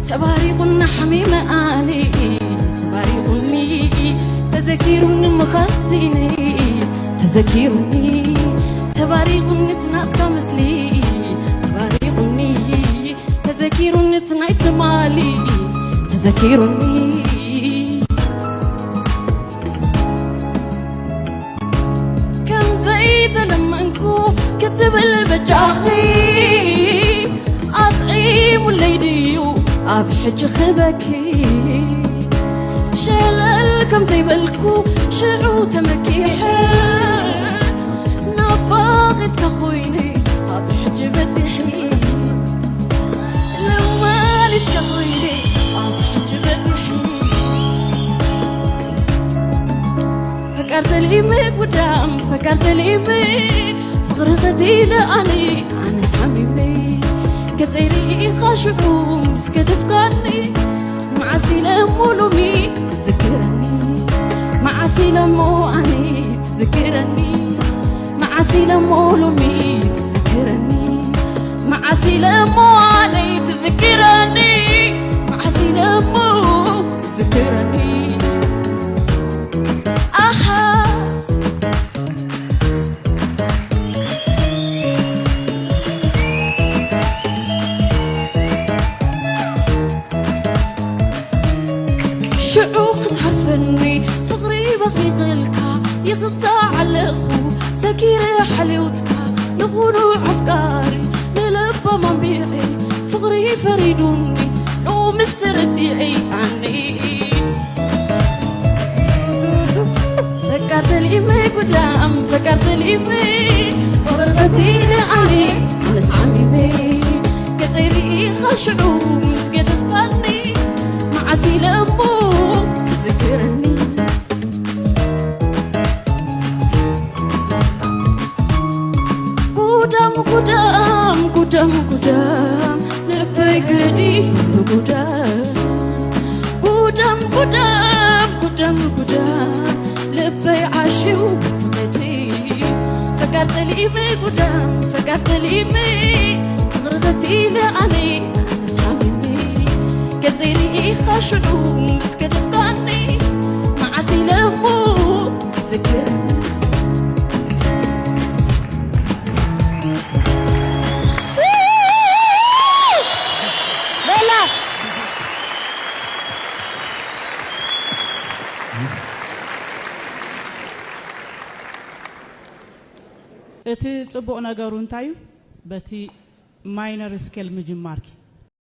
تباريقنا حميمة آني تباريقني تذكيرني مخزيني تذكيرني تباريقني تناتك مثلي تباريقني تذكيرني تنايت مالي تذكيرني كم زيت لمنكو كتب البجاخي أطعيم الليديو أبحج خبكي شلل كم تيبلكو شعو تمكيحي نافاقت كخويني أبحج بتحي لما لت كخويني أبحج بتحي فكرت الإيمي قدام فكرت الإيمي فغرغتي لأني أنا سامي كتيري خاشعو مسكت فقاني معسي لمولومي تذكرني معسي لمواني تذكرني معسي لمولومي تذكرني معسي لمواني تذكرني معسي لمو تذكرني أها شعوق تعرفني فغري بغي غلكا يقطع على خو سكيرة حلوتك نغولو عفكاري للبا منبيعي فغري فريدوني لو مسترديعي عني فكرت الإيمي قدام فكرت الإيمي فرغتي لأني نس حميمي كتيري خشعو مسكت فقاني معسي لأمو تذكرني قدام قدام قدام قدام لبي قديف قدام قدام قدام قدام قدام لبي عاشو بتغدي فكرت الإيمي قدام فكرت الإيمي غرغتي لأني أنا سامي كتيري خاشعو مسكت فقاني معسي لمو تذكرني እቲ ጽቡቕ ነገሩ እንታይ በቲ ማይነር ስኬል ምጅማርኪ